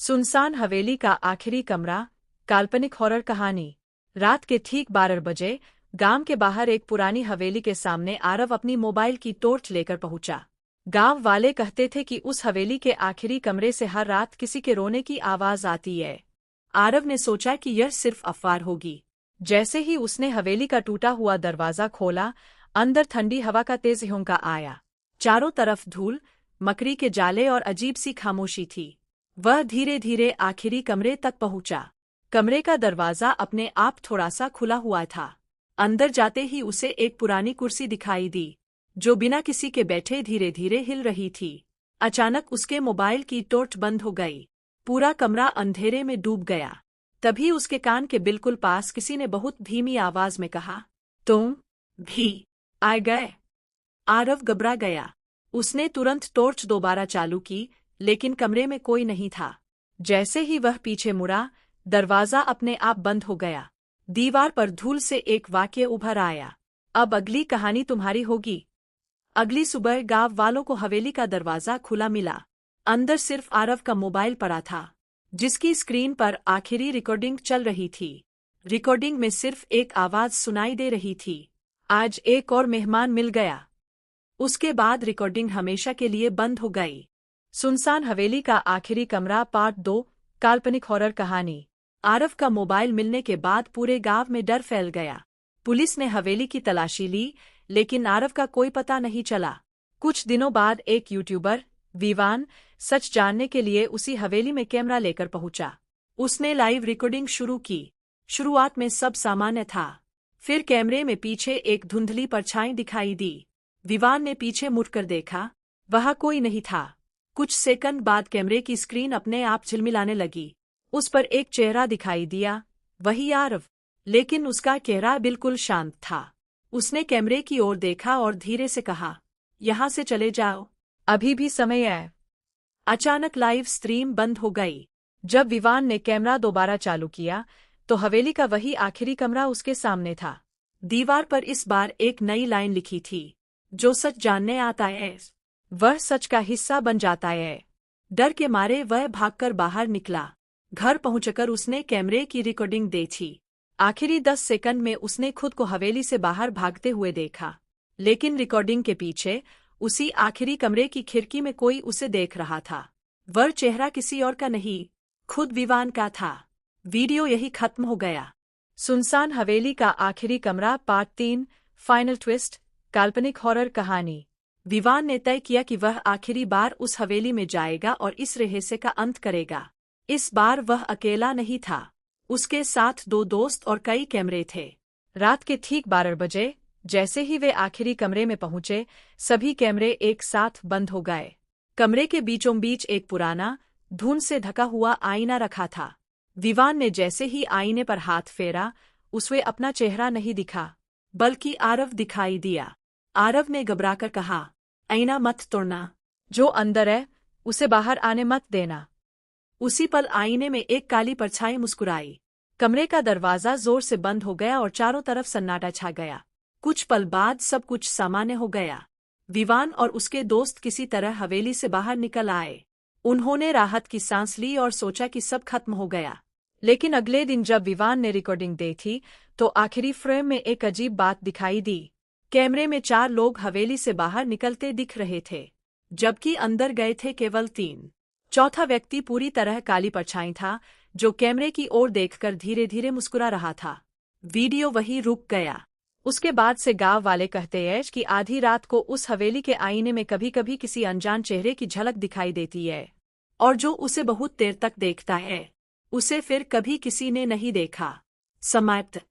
सुनसान हवेली का आखिरी कमरा, काल्पनिक हॉरर कहानी। रात के ठीक 12 बजे गांव के बाहर एक पुरानी हवेली के सामने आरव अपनी मोबाइल की टॉर्च लेकर पहुंचा। गांव वाले कहते थे कि उस हवेली के आखिरी कमरे से हर रात किसी के रोने की आवाज आती है। आरव ने सोचा कि यह सिर्फ अफवाह होगी। जैसे ही उसने हवेली का टूटा हुआ दरवाजा खोला, अंदर ठंडी हवा का तेज झोंका आया। चारों तरफ धूल, मकड़ी के जाले और अजीब सी खामोशी थी। वह धीरे धीरे आखिरी कमरे तक पहुंचा। कमरे का दरवाजा अपने आप थोड़ा सा खुला हुआ था। अंदर जाते ही उसे एक पुरानी कुर्सी दिखाई दी, जो बिना किसी के बैठे धीरे धीरे हिल रही थी। अचानक उसके मोबाइल की टॉर्च बंद हो गई। पूरा कमरा अंधेरे में डूब गया। तभी उसके कान के बिल्कुल पास किसी ने बहुत धीमी आवाज में कहा, तुम भी आ गए। आरव घबरा गया। उसने तुरंत टॉर्च दोबारा चालू की, लेकिन कमरे में कोई नहीं था। जैसे ही वह पीछे मुड़ा, दरवाजा अपने आप बंद हो गया। दीवार पर धूल से एक वाक्य उभर आया, अब अगली कहानी तुम्हारी होगी। अगली सुबह गांव वालों को हवेली का दरवाजा खुला मिला। अंदर सिर्फ आरव का मोबाइल पड़ा था, जिसकी स्क्रीन पर आखिरी रिकॉर्डिंग चल रही थी। रिकॉर्डिंग में सिर्फ एक आवाज सुनाई दे रही थी, आज एक और मेहमान मिल गया। उसके बाद रिकॉर्डिंग हमेशा के लिए बंद हो गई। सुनसान हवेली का आखिरी कमरा पार्ट 2, काल्पनिक हॉरर कहानी। आरव का मोबाइल मिलने के बाद पूरे गांव में डर फैल गया। पुलिस ने हवेली की तलाशी ली, लेकिन आरव का कोई पता नहीं चला। कुछ दिनों बाद एक यूट्यूबर, विवान, सच जानने के लिए उसी हवेली में कैमरा लेकर पहुंचा। उसने लाइव रिकॉर्डिंग शुरू की। शुरुआत में सब सामान्य था, फिर कैमरे में पीछे एक धुंधली परछाई दिखाई दी। विवान ने पीछे मुड़कर देखा, वहां कोई नहीं था। कुछ सेकंड बाद कैमरे की स्क्रीन अपने आप झिलमिलाने लगी। उस पर एक चेहरा दिखाई दिया, वही आरव, लेकिन उसका चेहरा बिल्कुल शांत था। उसने कैमरे की ओर देखा और धीरे से कहा, यहां से चले जाओ, अभी भी समय है। अचानक लाइव स्ट्रीम बंद हो गई। जब विवान ने कैमरा दोबारा चालू किया, तो हवेली का वही आखिरी कमरा उसके सामने था। दीवार पर इस बार एक नई लाइन लिखी थी, जो सच जानने आता है वह सच का हिस्सा बन जाता है। डर के मारे वह भागकर बाहर निकला। घर पहुंचकर उसने कैमरे की रिकॉर्डिंग देखी। आखिरी 10 सेकंड में उसने खुद को हवेली से बाहर भागते हुए देखा, लेकिन रिकॉर्डिंग के पीछे उसी आखिरी कमरे की खिड़की में कोई उसे देख रहा था। वह चेहरा किसी और का नहीं, खुद विवान का था। वीडियो यही खत्म हो गया। सुनसान हवेली का आखिरी कमरा पार्ट 3, फाइनल ट्विस्ट, काल्पनिक हॉरर कहानी। विवान ने तय किया कि वह आखिरी बार उस हवेली में जाएगा और इस रहस्य का अंत करेगा। इस बार वह अकेला नहीं था, उसके साथ 2 दोस्त और कई कैमरे थे। रात के ठीक 12 बजे जैसे ही वे आखिरी कमरे में पहुंचे, सभी कैमरे एक साथ बंद हो गए। कमरे के बीचों बीच एक पुराना, धूल से ढका हुआ आईना रखा था। विवान ने जैसे ही आईने पर हाथ फेरा, उसमें अपना चेहरा नहीं दिखा, बल्कि आरव दिखाई दिया। आरव ने घबराकर कहा, आईना मत तोड़ना, जो अंदर है उसे बाहर आने मत देना। उसी पल आईने में एक काली परछाई मुस्कुराई। कमरे का दरवाजा जोर से बंद हो गया और चारों तरफ सन्नाटा छा गया। कुछ पल बाद सब कुछ सामान्य हो गया। विवान और उसके दोस्त किसी तरह हवेली से बाहर निकल आए। उन्होंने राहत की सांस ली और सोचा कि सब खत्म हो गया। लेकिन अगले दिन जब विवान ने रिकॉर्डिंग देखी, तो आखिरी फ्रेम में एक अजीब बात दिखाई दी। कैमरे में 4 लोग हवेली से बाहर निकलते दिख रहे थे, जबकि अंदर गए थे केवल 3। चौथा व्यक्ति पूरी तरह काली परछाई था, जो कैमरे की ओर देखकर धीरे धीरे मुस्कुरा रहा था। वीडियो वहीं रुक गया। उसके बाद से गांव वाले कहते हैं कि आधी रात को उस हवेली के आईने में कभी कभी किसी अनजान चेहरे की झलक दिखाई देती है, और जो उसे बहुत देर तक देखता है, उसे फिर कभी किसी ने नहीं देखा। समाप्त।